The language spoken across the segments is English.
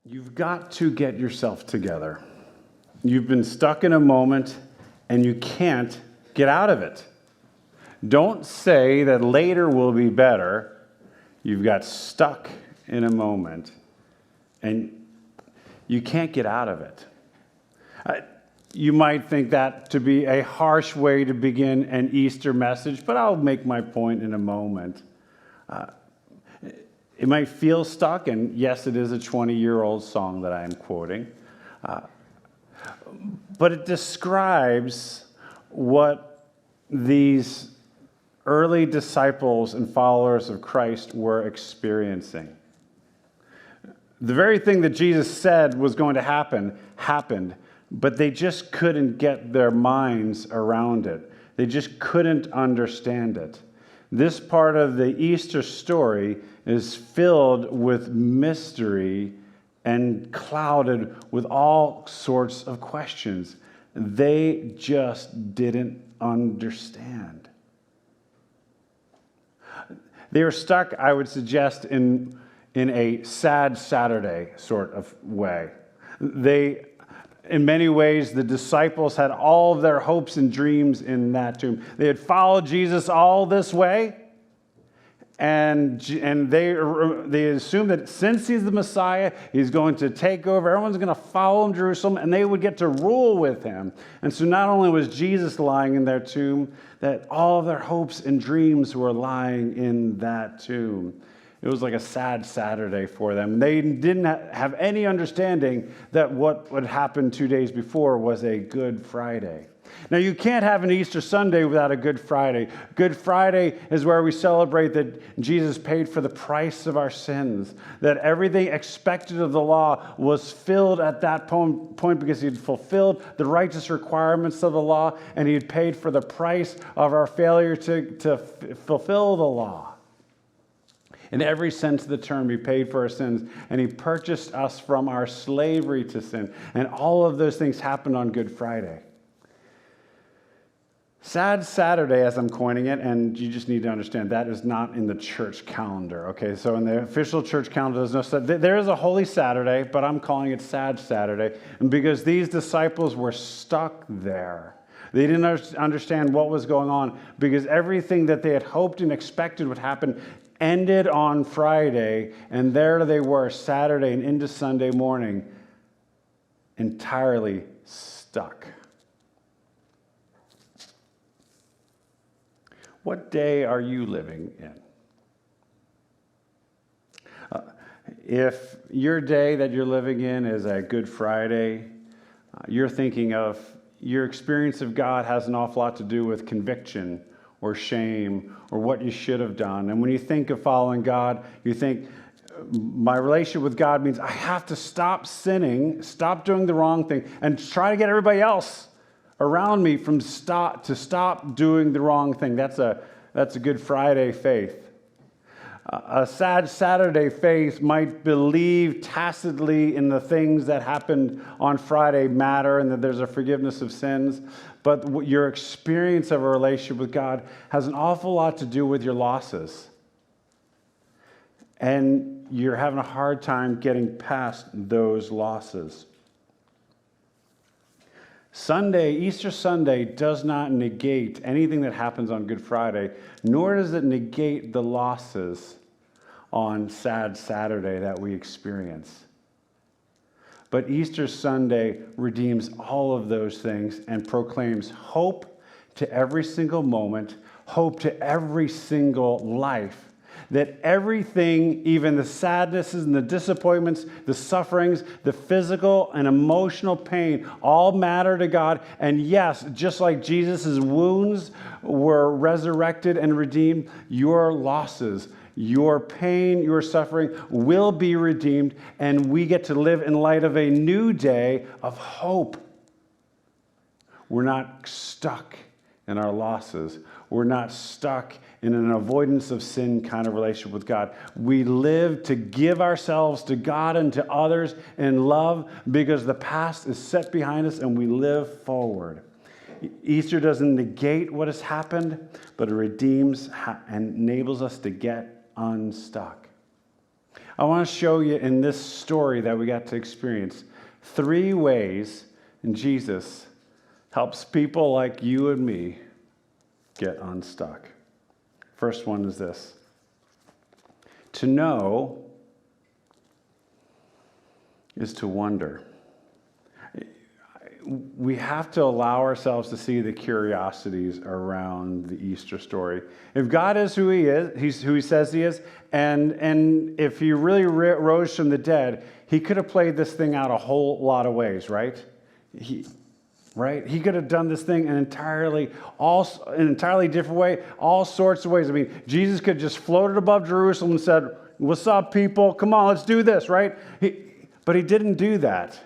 You've got to get yourself together. You've been stuck in a moment and you can't get out of it. Don't say that later will be better. You've got stuck in a moment and you can't get out of it. You might think that to be a harsh way to begin an Easter message, but I'll make my point in a moment. It might feel stuck, and yes, it is a 20-year-old song that I am quoting, but it describes what these early disciples and followers of Christ were experiencing. The very thing that Jesus said was going to happen, happened, but they just couldn't get their minds around it. They just couldn't understand it. This part of the Easter story is filled with mystery and clouded with all sorts of questions. They just didn't understand. They were stuck, I would suggest, in a sad Saturday sort of way. In many ways, the disciples had all of their hopes and dreams in that tomb. They had followed Jesus all this way, and they assumed that since he's the Messiah, he's going to take over. Everyone's going to follow him to Jerusalem, and they would get to rule with him. And so not only was Jesus lying in their tomb, that all of their hopes and dreams were lying in that tomb. It was like a sad Saturday for them. They didn't have any understanding that what would happen 2 days before was a Good Friday. Now, you can't have an Easter Sunday without a Good Friday. Good Friday is where we celebrate that Jesus paid for the price of our sins, that everything expected of the law was filled at that point because he had fulfilled the righteous requirements of the law, and he had paid for the price of our failure to fulfill the law. In every sense of the term, he paid for our sins, and he purchased us from our slavery to sin. And all of those things happened on Good Friday. Sad Saturday, as I'm coining it, and you just need to understand, that is not in the church calendar, okay? So in the official church calendar, there's no Saturday. There is a Holy Saturday, but I'm calling it Sad Saturday, and because these disciples were stuck there. They didn't understand what was going on because everything that they had hoped and expected would happen ended on Friday, and there they were Saturday and into Sunday morning, entirely stuck. What day are you living in? If your day that you're living in is a Good Friday, you're thinking of your experience of God has an awful lot to do with conviction or shame or what you should have done. And when you think of following God, you think, my relationship with God means I have to stop sinning, stop doing the wrong thing, and try to get everybody else around me to stop doing the wrong thing. That's a Good Friday faith. A sad Saturday faith might believe tacitly in the things that happened on Friday matter and that there's a forgiveness of sins, but your experience of a relationship with God has an awful lot to do with your losses. And you're having a hard time getting past those losses. Easter Sunday does not negate anything that happens on Good Friday, nor does it negate the losses on Sad Saturday that we experience. But Easter Sunday redeems all of those things and proclaims hope to every single moment, hope to every single life. That everything, even the sadnesses and the disappointments, the sufferings, the physical and emotional pain, all matter to God. And yes, just like Jesus' wounds were resurrected and redeemed, your losses, your pain, your suffering will be redeemed, and we get to live in light of a new day of hope. We're not stuck in our losses. We're not stuck in an avoidance of sin kind of relationship with God. We live to give ourselves to God and to others in love because the past is set behind us and we live forward. Easter doesn't negate what has happened, but it redeems and enables us to get unstuck. I want to show you in this story that we got to experience 3 ways Jesus helps people like you and me get unstuck. First one is this: to know is to wonder. We have to allow ourselves to see the curiosities around the Easter story. If God is who he is, he's who he says he is, and if he really rose from the dead, he could have played this thing out a whole lot of ways, right? He could have done this thing in an entirely different way, all sorts of ways. I mean, Jesus could have just floated above Jerusalem and said, "What's up, people? Come on, let's do this," right? But he didn't do that.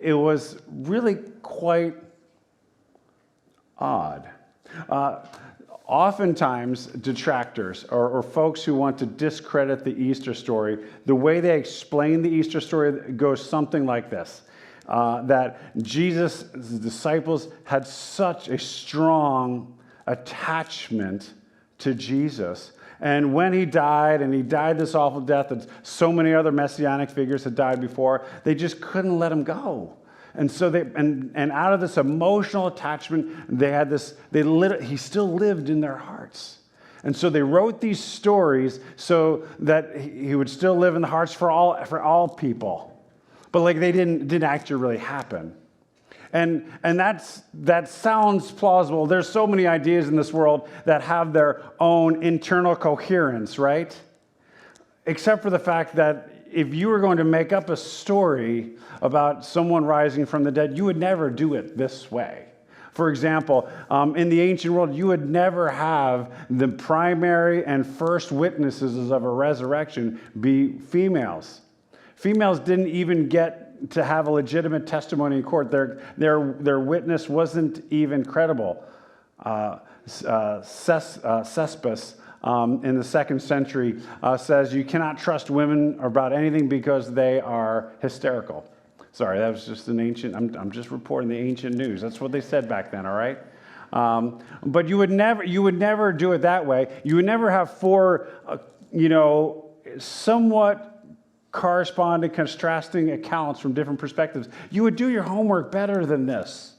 It was really quite odd. Oftentimes, detractors or folks who want to discredit the Easter story, the way they explain the Easter story goes something like this: that Jesus' disciples had such a strong attachment to Jesus. And when he died this awful death that so many other messianic figures had died before, they just couldn't let him go. And so and out of this emotional attachment, he still lived in their hearts. And so they wrote these stories so that he would still live in the hearts for all people. But they didn't actually really happen. And that sounds plausible. There's so many ideas in this world that have their own internal coherence, right? Except for the fact that if you were going to make up a story about someone rising from the dead, you would never do it this way. For example, in the ancient world, you would never have the primary and first witnesses of a resurrection be females. Females didn't even get to have a legitimate testimony in court. Their witness wasn't even credible. Cespus in the 2nd century says you cannot trust women about anything because they are hysterical. Sorry, that was just I'm just reporting the ancient news. That's what they said back then, all right? But you would never do it that way. You would never have 4, somewhat corresponding, contrasting accounts from different perspectives. You would do your homework better than this.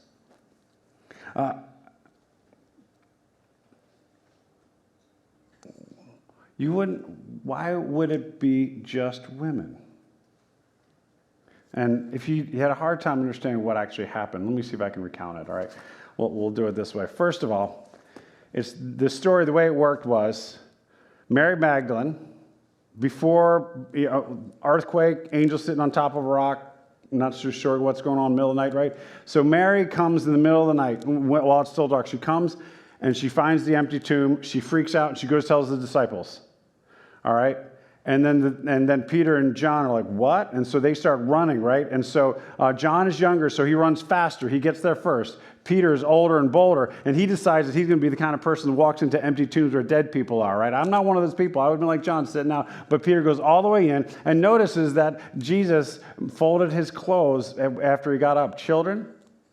Why would it be just women? And if you had a hard time understanding what actually happened, let me see if I can recount it, all right? We'll do it this way. First of all, it's the story, the way it worked was Mary Magdalene, before earthquake, angel sitting on top of a rock, not so sure what's going on in the middle of the night, right? So Mary comes in the middle of the night while it's still dark. She comes and she finds the empty tomb. She freaks out and she goes tells the disciples. All right? And then Peter and John are like, what? And so they start running, right? And so John is younger, so he runs faster. He gets there first. Peter is older and bolder, and he decides that he's going to be the kind of person who walks into empty tombs where dead people are, right? I'm not one of those people. I would have been like John sitting out. But Peter goes all the way in and notices that Jesus folded his clothes after he got up. Children,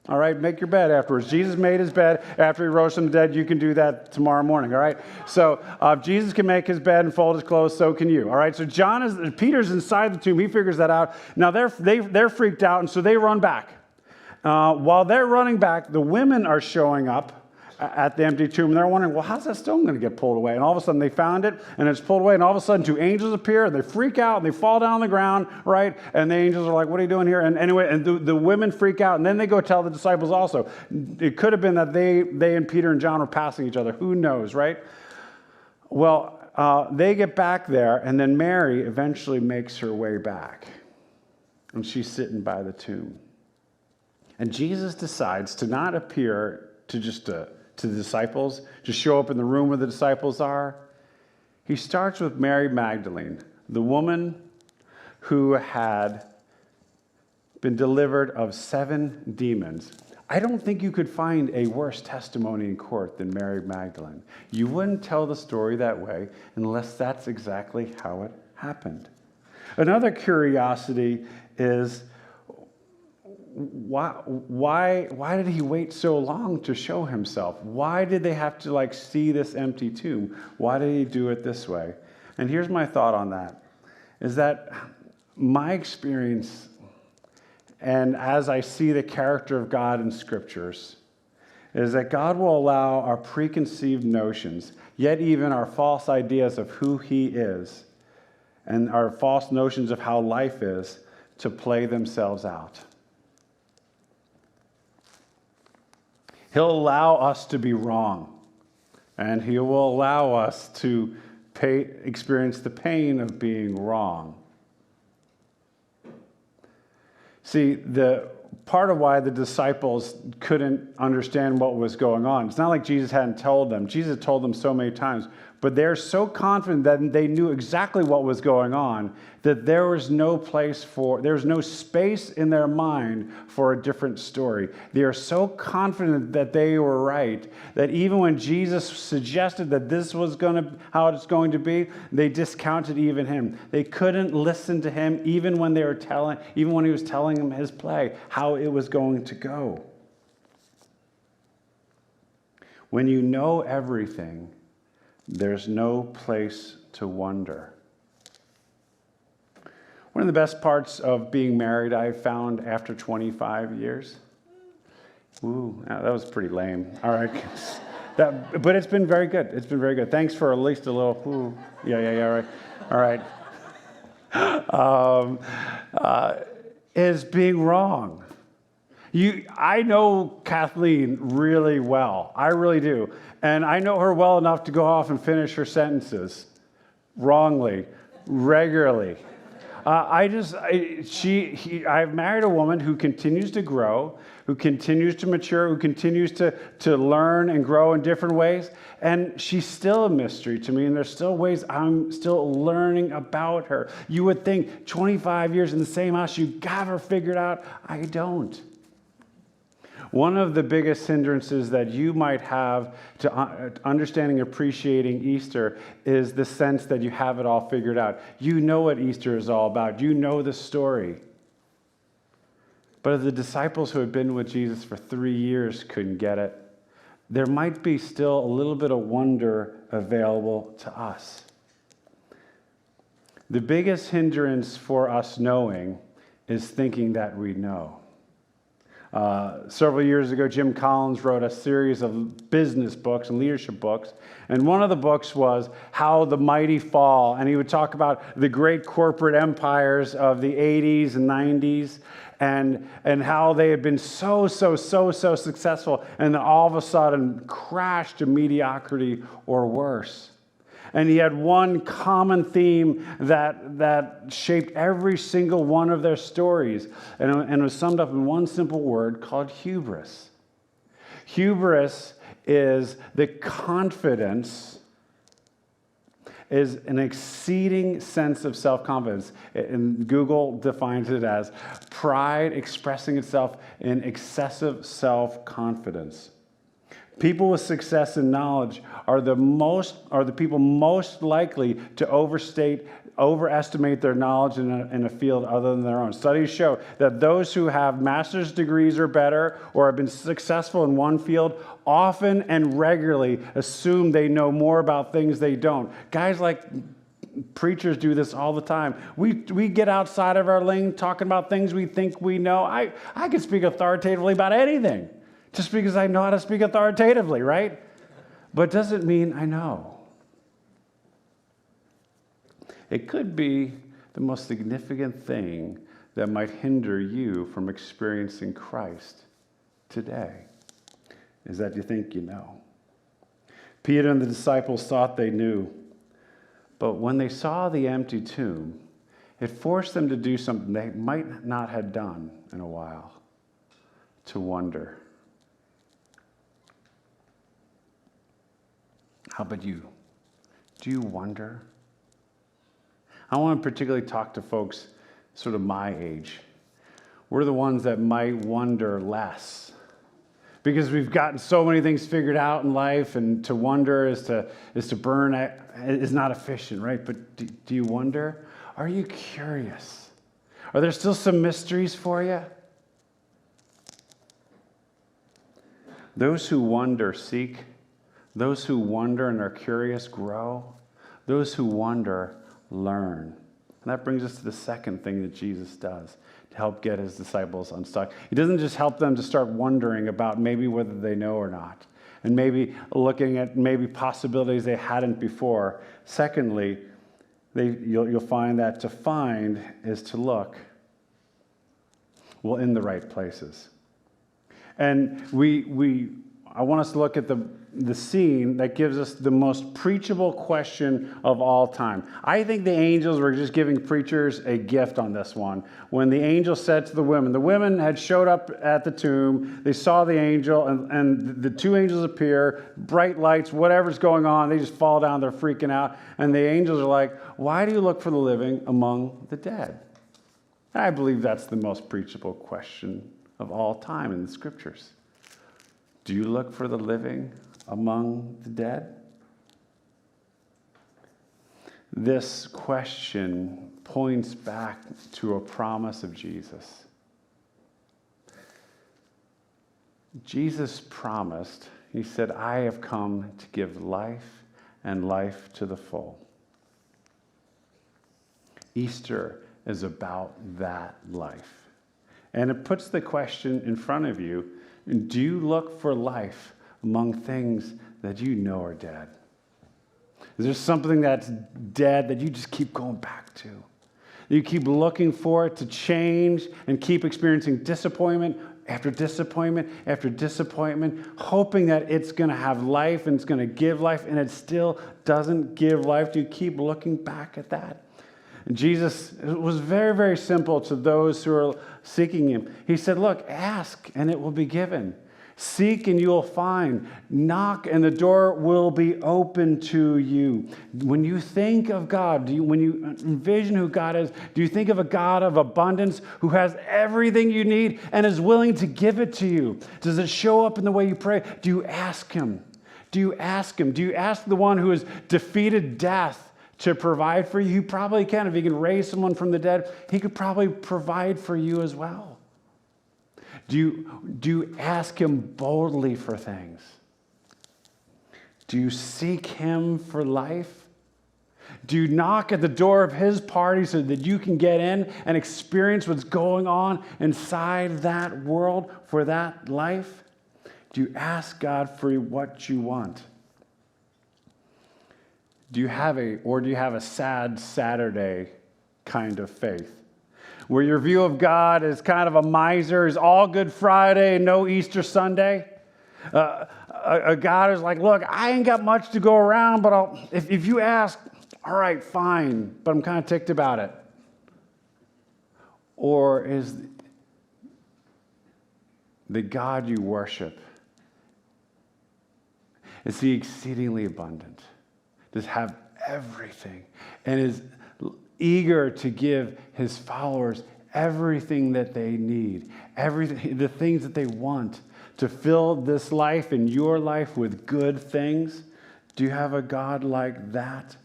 all right, make your bed afterwards. Jesus made his bed after he rose from the dead. You can do that tomorrow morning, all right? So if Jesus can make his bed and fold his clothes, so can you, all right? So Peter's inside the tomb. He figures that out. Now they're freaked out, and so they run back. While they're running back, the women are showing up at the empty tomb, and they're wondering, well, how's that stone going to get pulled away? And all of a sudden they found it, and it's pulled away, and all of a sudden 2 angels appear, and they freak out, and they fall down on the ground, right? And the angels are like, what are you doing here? And anyway, and the women freak out, and then they go tell the disciples also. It could have been that they and Peter and John were passing each other. Who knows, right? Well, they get back there, and then Mary eventually makes her way back, and she's sitting by the tomb. And Jesus decides to not appear to the disciples, to show up in the room where the disciples are. He starts with Mary Magdalene, the woman who had been delivered of 7 demons. I don't think you could find a worse testimony in court than Mary Magdalene. You wouldn't tell the story that way unless that's exactly how it happened. Another curiosity is, why did he wait so long to show himself? Why did they have to see this empty tomb? Why did he do it this way? And here's my thought on that, is that my experience, and as I see the character of God in scriptures, is that God will allow our preconceived notions, yet even our false ideas of who he is, and our false notions of how life is, to play themselves out. He'll allow us to be wrong, and he will allow us to experience the pain of being wrong. See, the part of why the disciples couldn't understand what was going on, it's not like Jesus hadn't told them. Jesus told them so many times, but they're so confident that they knew exactly what was going on that there was no space in their mind for a different story. They are so confident that they were right that even when Jesus suggested that this was how it's going to be, they discounted even him. They couldn't listen to him even when he was telling them his play, how it was going to go. When you know everything, there's no place to wonder. One of the best parts of being married I found after 25 years. Ooh, that was pretty lame. All right. But it's been very good. It's been very good. Thanks for at least a little, ooh. Yeah, all right. All right. Is being wrong. I know Kathleen really well. I really do. And I know her well enough to go off and finish her sentences wrongly, regularly. I've married a woman who continues to grow, who continues to mature, who continues to learn and grow in different ways. And she's still a mystery to me, and there's still ways I'm still learning about her. You would think 25 years in the same house, you got her figured out. I don't. One of the biggest hindrances that you might have to understanding and appreciating Easter is the sense that you have it all figured out. You know what Easter is all about. You know the story. But if the disciples who had been with Jesus for 3 years couldn't get it, there might be still a little bit of wonder available to us. The biggest hindrance for us knowing is thinking that we know. Several years ago, Jim Collins wrote a series of business books and leadership books, and one of the books was How the Mighty Fall, and he would talk about the great corporate empires of the 80s and 90s, and how they had been so successful, and then all of a sudden crashed to mediocrity or worse. And he had one common theme that shaped every single one of their stories. And it was summed up in one simple word called hubris. Hubris is the confidence, is an exceeding sense of self-confidence. And Google defines it as pride expressing itself in excessive self-confidence. People with success and knowledge are the people most likely to overestimate their knowledge in a field other than their own. Studies show that those who have master's degrees or better, or have been successful in one field, often and regularly assume they know more about things they don't. Guys like preachers do this all the time. We get outside of our lane talking about things we think we know. I can speak authoritatively about anything. Just because I know how to speak authoritatively, right? But it doesn't mean I know. It could be the most significant thing that might hinder you from experiencing Christ today, is that you think you know. Peter and the disciples thought they knew, but when they saw the empty tomb, it forced them to do something they might not have done in a while, to wonder. How about you? Do you wonder? I want to particularly talk to folks sort of my age. We're the ones that might wonder less because we've gotten so many things figured out in life, and to wonder is to burn is not efficient, right? But do you wonder? Are you curious? Are there still some mysteries for you? Those who wonder seek. Those who wonder and are curious grow. Those who wonder learn. And that brings us to the second thing that Jesus does to help get his disciples unstuck. He doesn't just help them to start wondering about maybe whether they know or not, and maybe looking at maybe possibilities they hadn't before. Secondly, you'll find that to find is to look, well, in the right places. And I want us to look at the scene that gives us the most preachable question of all time. I think the angels were just giving preachers a gift on this one. When the angel said to the women had showed up at the tomb, they saw the angel, and the two angels appear, bright lights, whatever's going on, they just fall down, they're freaking out. And the angels are like, why do you look for the living among the dead? And I believe that's the most preachable question of all time in the scriptures. Do you look for the living among the dead? This question points back to a promise of Jesus. Jesus promised, he said, I have come to give life and life to the full. Easter is about that life. And it puts the question in front of you, do you look for life among things that you know are dead? Is there something that's dead that you just keep going back to? You keep looking for it to change and keep experiencing disappointment after disappointment after disappointment, hoping that it's going to have life and it's going to give life, and it still doesn't give life? Do you keep looking back at that? And Jesus, it was very, very simple to those who are seeking him. He said, look, ask and it will be given. Seek and you will find. Knock and the door will be open to you. When you think of God, when you envision who God is, do you think of a God of abundance who has everything you need and is willing to give it to you? Does it show up in the way you pray? Do you ask him? Do you ask him? Do you ask the one who has defeated death to provide for you? He probably can. If he can raise someone from the dead, he could probably provide for you as well. Do you ask him boldly for things? Do you seek him for life? Do you knock at the door of his party so that you can get in and experience what's going on inside that world for that life? Do you ask God for what you want? Do you have a sad Saturday kind of faith? Where your view of God is kind of a miser, is all Good Friday, no Easter Sunday? A God is like, look, I ain't got much to go around, but if you ask, all right, fine, but I'm kind of ticked about it. Or is the God you worship, is he exceedingly abundant? Does have everything and is eager to give his followers everything that they need, everything, the things that they want to fill this life and your life with good things? Do you have a God like that?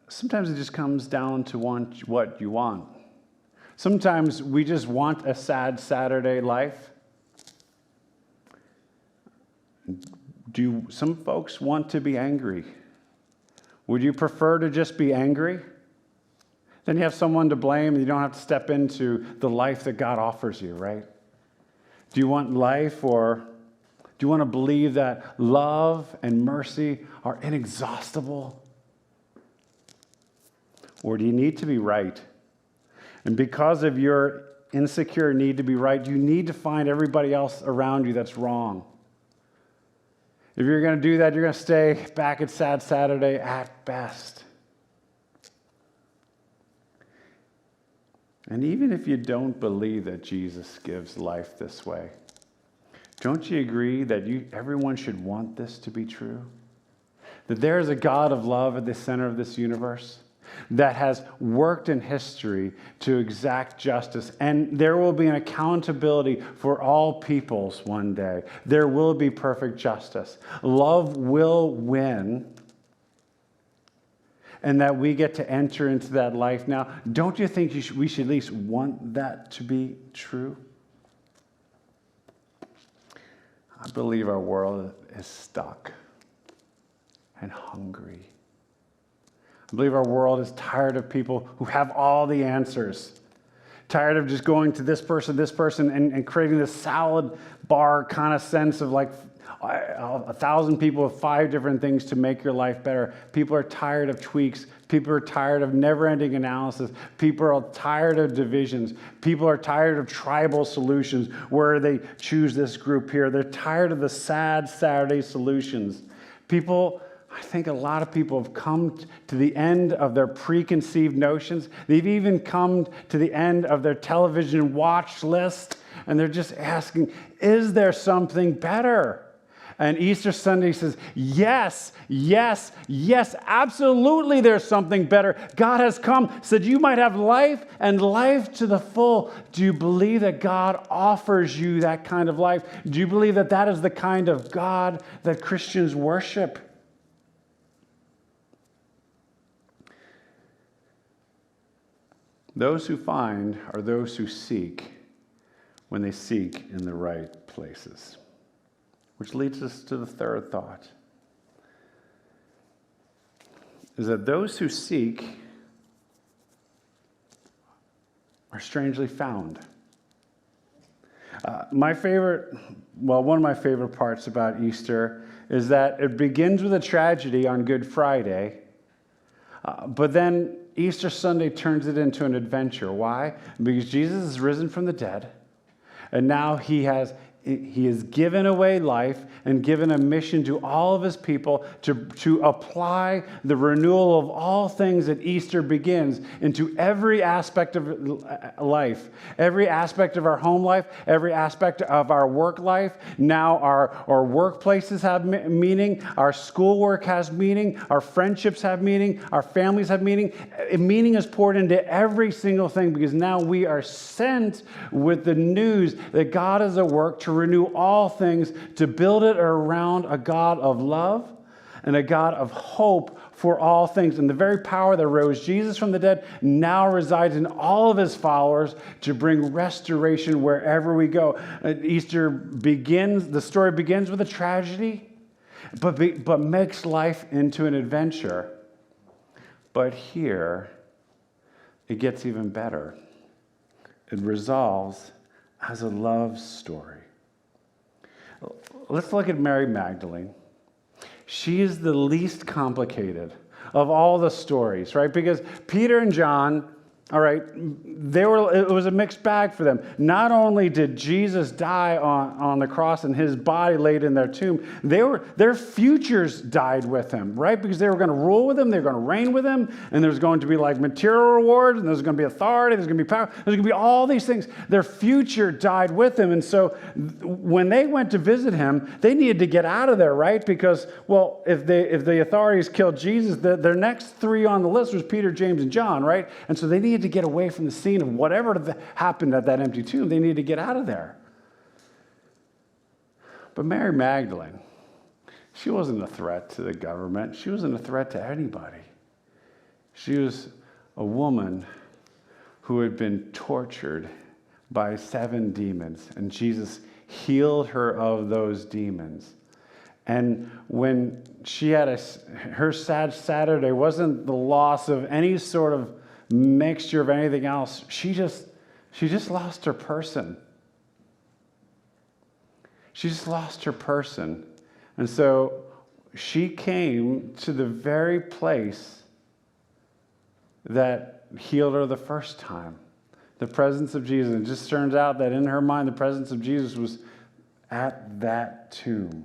Sometimes it just comes down to what you want. Sometimes we just want a sad Saturday life. Do some folks want to be angry? Would you prefer to just be angry? Then you have someone to blame and you don't have to step into the life that God offers you, right? Do you want life, or do you want to believe that love and mercy are inexhaustible? Or do you need to be right? And because of your insecure need to be right, you need to find everybody else around you that's wrong. If you're going to do that, you're going to stay back at Sad Saturday at best. And even if you don't believe that Jesus gives life this way, don't you agree that everyone should want this to be true? That there is a God of love at the center of this universe that has worked in history to exact justice, and there will be an accountability for all peoples one day. There will be perfect justice. Love will win, and that we get to enter into that life now. Don't you think we should at least want that to be true? I believe our world is stuck. and hungry. I believe our world is tired of people who have all the answers. Tired of just going to this person, and creating this salad bar kind of sense of like 1,000 people with 5 different things to make your life better. People are tired of tweaks. People are tired of never-ending analysis. People are tired of divisions. People are tired of tribal solutions where they choose this group here. They're tired of the sad Saturday solutions. I think a lot of people have come to the end of their preconceived notions. They've even come to the end of their television watch list, and they're just asking, is there something better? And Easter Sunday says, yes, yes, yes, absolutely there's something better. God has come so that you might have life and life to the full. Do you believe that God offers you that kind of life? Do you believe that that is the kind of God that Christians worship? Those who find are those who seek when they seek in the right places. Which leads us to the third thought, is that those who seek are strangely found. One of my favorite parts about Easter is that it begins with a tragedy on Good Friday, but then Easter Sunday turns it into an adventure. Why? Because Jesus is risen from the dead, and now he has given away life and given a mission to all of his people to apply the renewal of all things at Easter begins into every aspect of life, every aspect of our home life, every aspect of our work life. Now our workplaces have meaning, our schoolwork has meaning, our friendships have meaning, our families have meaning. Meaning is poured into every single thing because now we are sent with the news that God is at work to renew all things, to build it around a God of love and a God of hope for all things. And the very power that rose Jesus from the dead now resides in all of his followers to bring restoration wherever we go. The story begins with a tragedy, but makes life into an adventure. But here, it gets even better. It resolves as a love story. Let's look at Mary Magdalene. She is the least complicated of all the stories, right? Because Peter and John, all right, it was a mixed bag for them. Not only did Jesus die on the cross and his body laid in their tomb, their futures died with him, right? Because they were going to rule with him, they were going to reign with him, and there's going to be like material rewards, and there's going to be authority, there's going to be power, there's going to be all these things. Their future died with him, and so when they went to visit him, they needed to get out of there, right? Because, well, if the authorities killed Jesus, their next 3 on the list was Peter, James, and John, right? And so they needed to get away from the scene of whatever happened at that empty tomb. They needed to get out of there. But Mary Magdalene, she wasn't a threat to the government. She wasn't a threat to anybody. She was a woman who had been tortured by 7 demons, and Jesus healed her of those demons. And when she had her sad Saturday wasn't the loss of any sort of mixture of anything else. She just lost her person. She just lost her person. And so she came to the very place that healed her the first time. The presence of Jesus. It just turns out that in her mind, the presence of Jesus was at that tomb.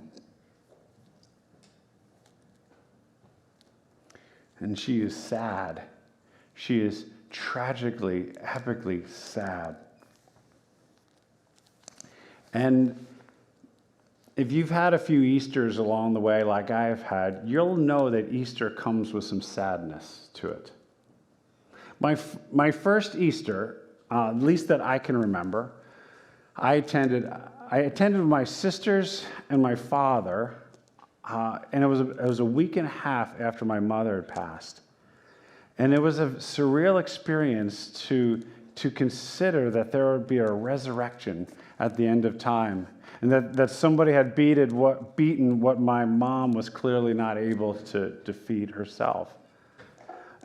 And she is sad. She is tragically, epically sad. And if you've had a few Easters along the way, like I have had, you'll know that Easter comes with some sadness to it. My first Easter, at least that I can remember, I attended with my sisters and my father, and it was a week and a half after my mother had passed. And it was a surreal experience to consider that there would be a resurrection at the end of time. and that somebody had beaten what my mom was clearly not able to defeat herself.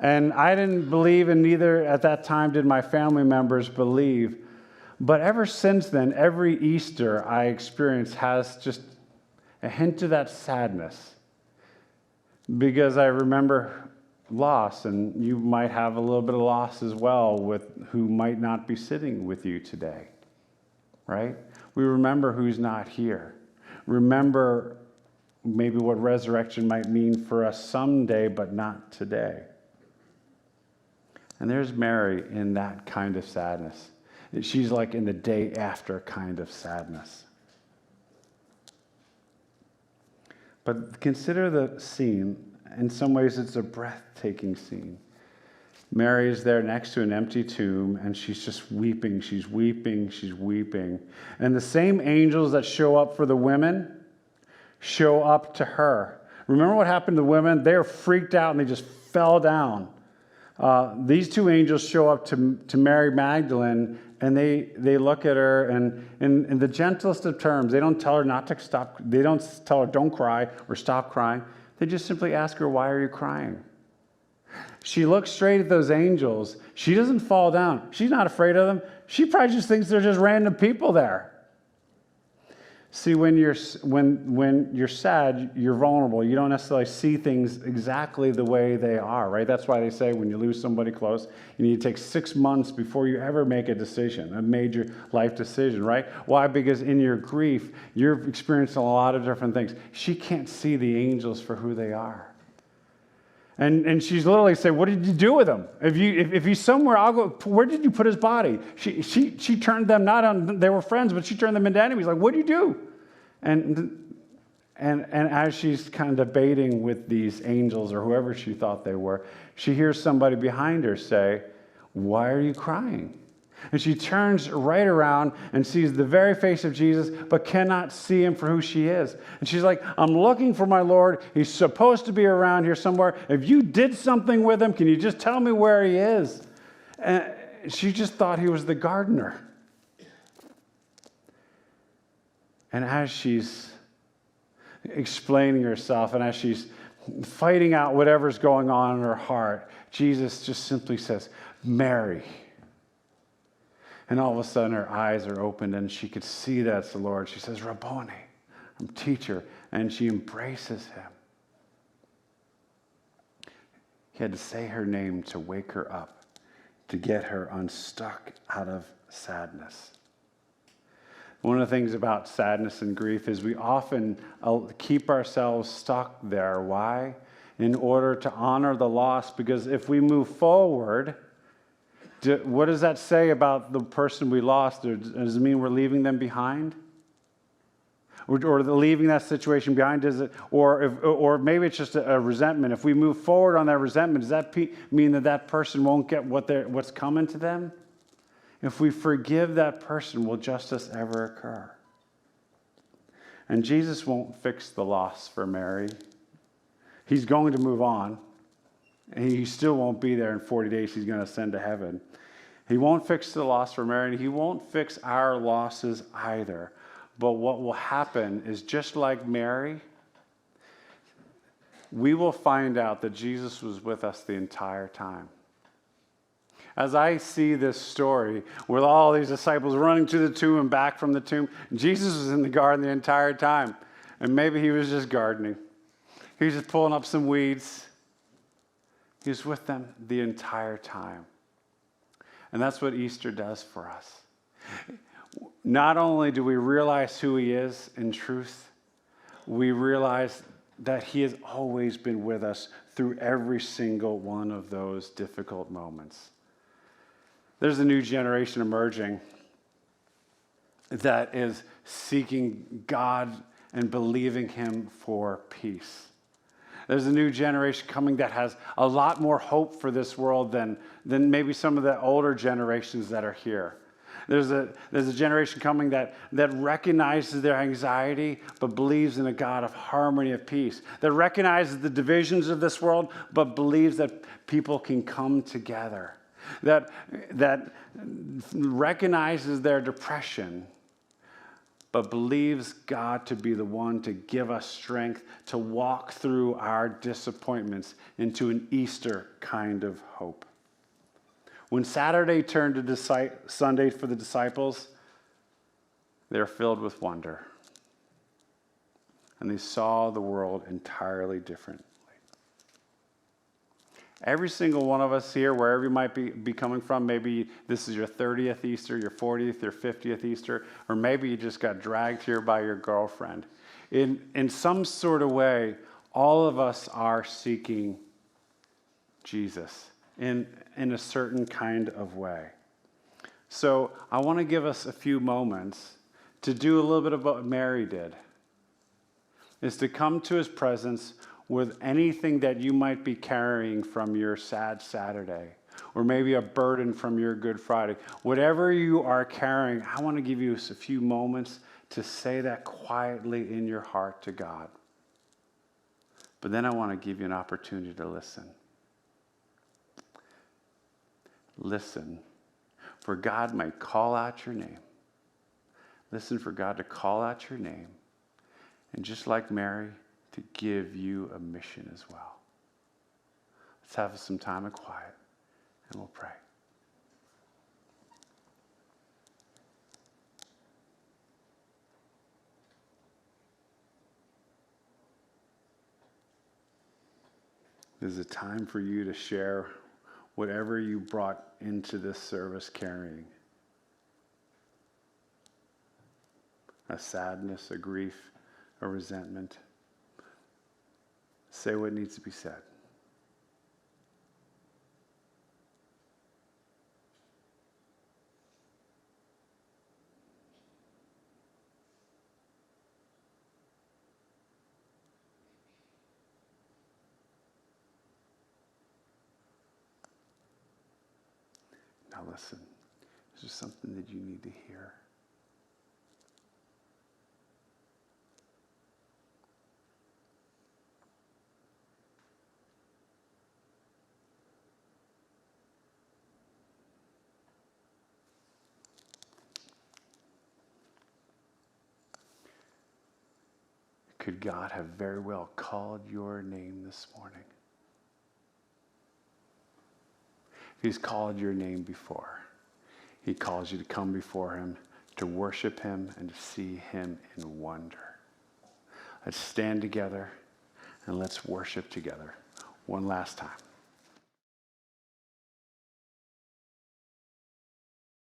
And I didn't believe, and neither at that time did my family members believe. But ever since then, every Easter I experience has just a hint of that sadness. Because I remember loss, and you might have a little bit of loss as well with who might not be sitting with you today, right? We remember who's not here. Remember maybe what resurrection might mean for us someday, but not today. And there's Mary in that kind of sadness. She's like in the day after kind of sadness. But consider the scene. In some ways, it's a breathtaking scene. Mary is there next to an empty tomb, and she's just weeping. She's weeping. She's weeping. And the same angels that show up for the women show up to her. Remember what happened to the women? They were freaked out, and they just fell down. These two angels show up to Mary Magdalene, and they look at her, and in the gentlest of terms, they don't tell her not to stop. They don't tell her don't cry or stop crying. They just simply ask her, why are you crying? She looks straight at those angels. She doesn't fall down. She's not afraid of them. She probably just thinks they're just random people there. See, when you're sad, you're vulnerable. You don't necessarily see things exactly the way they are, right? That's why they say when you lose somebody close, you need to take 6 months before you ever make a decision, a major life decision, right? Why? Because in your grief, you're experiencing a lot of different things. She can't see the angels for who they are. And she's literally saying, what did you do with him? If he's somewhere, I'll go, where did you put his body? She turned them not on, they were friends, but she turned them into enemies. Like, what do you do? And as she's kind of debating with these angels or whoever she thought they were, she hears somebody behind her say, why are you crying? And she turns right around and sees the very face of Jesus, but cannot see him for who she is. And she's like, I'm looking for my Lord. He's supposed to be around here somewhere. If you did something with him, can you just tell me where he is? And she just thought he was the gardener. And as she's explaining herself and as she's fighting out whatever's going on in her heart, Jesus just simply says, Mary. And all of a sudden her eyes are opened and she could see that's the Lord. She says, Rabboni, teacher, and she embraces him. He had to say her name to wake her up, to get her unstuck out of sadness. One of the things about sadness and grief is we often keep ourselves stuck there. Why? In order to honor the loss, because if we move forward, what does that say about the person we lost? Does it mean we're leaving them behind? Or leaving that situation behind? Or maybe it's just a resentment. If we move forward on that resentment, does that mean that person won't get what's coming to them? If we forgive that person, will justice ever occur? And Jesus won't fix the loss for Mary. He's going to move on. And he still won't be there in 40 days. He's going to ascend to heaven. He won't fix the loss for Mary, and he won't fix our losses either. But what will happen is, just like Mary, we will find out that Jesus was with us the entire time. As I see this story with all these disciples running to the tomb and back from the tomb, Jesus was in the garden the entire time. And maybe he was just gardening. He was just pulling up some weeds. He was with them the entire time. And that's what Easter does for us. Not only do we realize who he is in truth, we realize that he has always been with us through every single one of those difficult moments. There's a new generation emerging that is seeking God and believing him for peace. There's a new generation coming that has a lot more hope for this world than maybe some of the older generations that are here. There's a generation coming that recognizes their anxiety but believes in a God of harmony, of peace. That recognizes the divisions of this world but believes that people can come together. That recognizes their depression but believes God to be the one to give us strength to walk through our disappointments into an Easter kind of hope. When Saturday turned to Sunday for the disciples, they're filled with wonder. And they saw the world entirely differently. Every single one of us here, wherever you might be coming from, maybe this is your 30th Easter, your 40th, your 50th Easter, or maybe you just got dragged here by your girlfriend. In some sort of way, all of us are seeking Jesus in a certain kind of way. So I want to give us a few moments to do a little bit of what Mary did, is to come to his presence with anything that you might be carrying from your sad Saturday, or maybe a burden from your Good Friday. Whatever you are carrying, I want to give you a few moments to say that quietly in your heart to God. But then I want to give you an opportunity to listen. Listen, for God might call out your name. Listen for God to call out your name. And just like Mary, to give you a mission as well. Let's have some time of quiet, and we'll pray. This is a time for you to share whatever you brought into this service carrying. A sadness, a grief, a resentment. Say what needs to be said. Now listen, is there something that you need to hear? Could God have very well called your name this morning? If he's called your name before, he calls you to come before him, to worship him, and to see him in wonder. Let's stand together and let's worship together one last time.